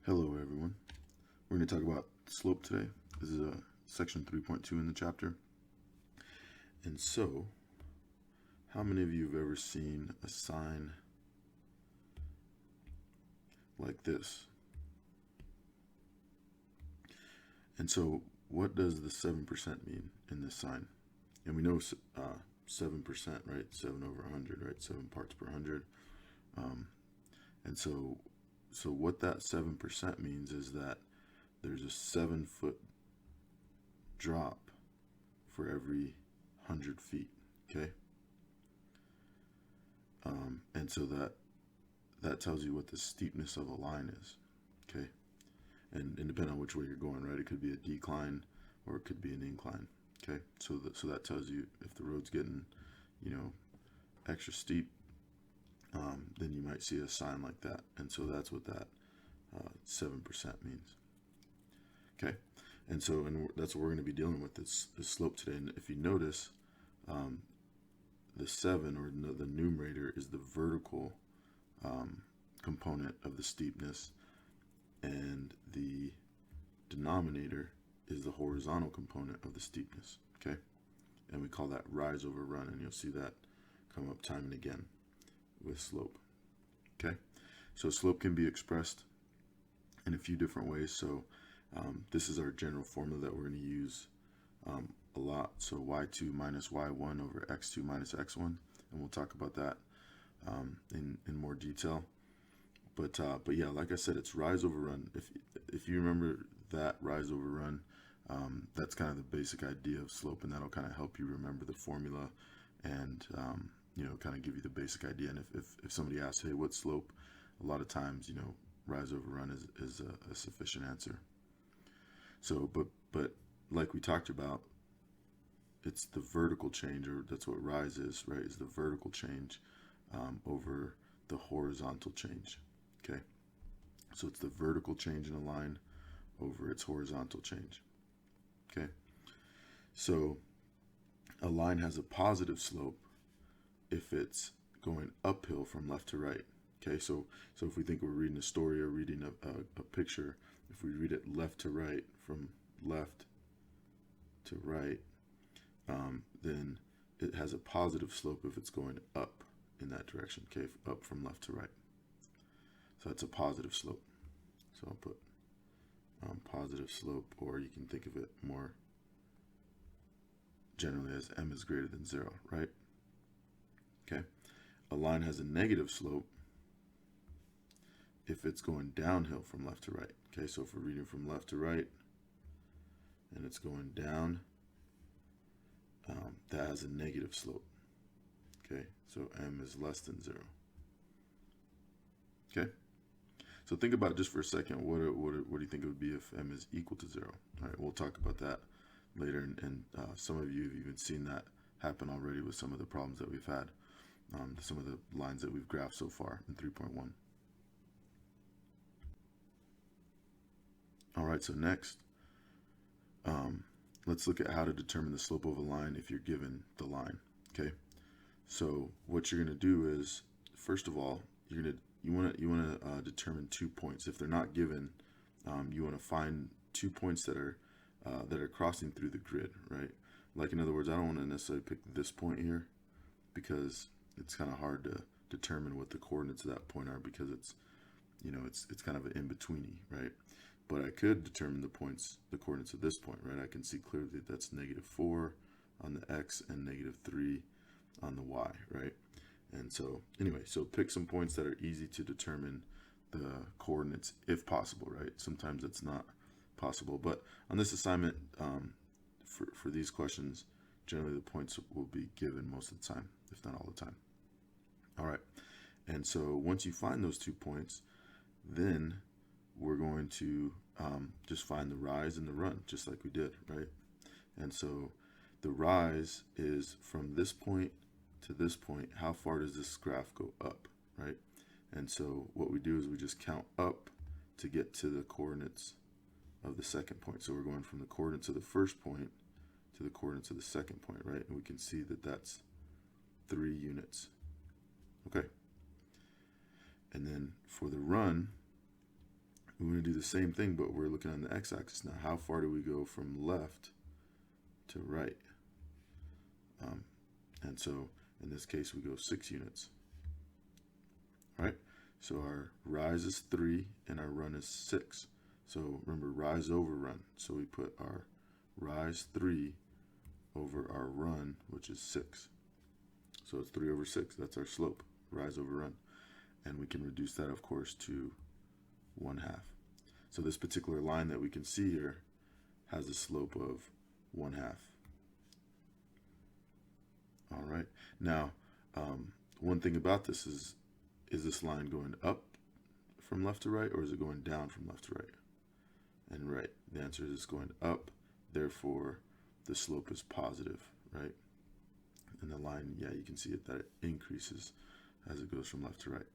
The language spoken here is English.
Hello everyone. We're going to talk about slope today. This is section 3.2 in the chapter. And so, how many of you have ever seen a sign like this? And so, what does the 7% mean in this sign? And we know 7%, right? 7 over 100, right? 7 parts per 100. And so what that 7% means is that there's a 7-foot drop for every 100 feet, okay? And so that tells you what the steepness of a line is, okay? And depending on which way you're going, right? It could be a decline or it could be an incline, okay? So that tells you if the road's getting, extra steep, then you might see a sign like that. And so that's what that 7% means, okay? And so that's what we're going to be dealing with, this slope today. And if you notice, the 7, or the numerator, is the vertical component of the steepness, and the denominator is the horizontal component of the steepness, okay? And we call that rise over run, and you'll see that come up time and again with slope, okay? So slope can be expressed in a few different ways. So this is our general formula that we're going to use a lot. So y2 minus y1 over x2 minus x1, and we'll talk about that in more detail. But yeah, like I said, it's rise over run. If you remember that rise over run, that's kind of the basic idea of slope, and that'll kind of help you remember the formula, and kind of give you the basic idea. And if somebody asks, hey, what's slope? A lot of times, rise over run is a sufficient answer. So, but like we talked about, it's the vertical change, or that's what rise is, right? Is the vertical change over the horizontal change, okay? So it's the vertical change in a line over its horizontal change, okay? So a line has a positive slope if it's going uphill from left to right, okay? So if we think we're reading a story or reading a picture, if we read it left to right, from left to right, then it has a positive slope if it's going up in that direction, okay? Up from left to right. So that's a positive slope. So I'll put positive slope, or you can think of it more generally as m is greater than 0, right? Okay. A line has a negative slope if it's going downhill from left to right. Okay, so if we're reading from left to right and it's going down, that has a negative slope. Okay, so m is less than 0. Okay, so think about it just for a second. What do you think it would be if m is equal to 0? All right, we'll talk about that later, and some of you have even seen that happen already with some of the problems that we've had, some of the lines that we've graphed so far in 3.1. All right, so next, let's look at how to determine the slope of a line if you're given the line, okay? So what you're going to do is, first of all, you want to determine 2 points. If they're not given, you want to find 2 points that are crossing through the grid, right? Like, in other words, I don't want to necessarily pick this point here, because it's kind of hard to determine what the coordinates of that point are, because it's kind of an in-betweeny, right? But I could determine the coordinates of this point, right? I can see clearly that that's -4 on the x and -3 on the y, right? And so anyway, so pick some points that are easy to determine the coordinates if possible, right? Sometimes it's not possible, but on this assignment, for these questions, generally the points will be given most of the time, if not all the time. All right, and so once you find those 2 points, then we're going to just find the rise and the run, just like we did, right? And so the rise is from this point to this point. How far does this graph go up, right? And so what we do is we just count up to get to the coordinates of the second point. So we're going from the coordinates of the first point to the coordinates of the second point, right? And we can see that that's 3 units, okay? And then for the run, we're going to do the same thing, but we're looking on the x-axis now. How far do we go from left to right? And so in this case, we go 6 units. Right? So our rise is 3 and our run is 6. So remember, rise over run. So we put our rise 3 over our run, which is 6. So it's 3 over 6. That's our slope, rise over run. And we can reduce that, of course, to 1/2. So this particular line that we can see here has a slope of 1/2. All right. Now, one thing about this is this line going up from left to right, or is it going down from left to right? And right, the answer is it's going up. Therefore, the slope is positive, right? And the line, yeah, you can see it that it increases as it goes from left to right.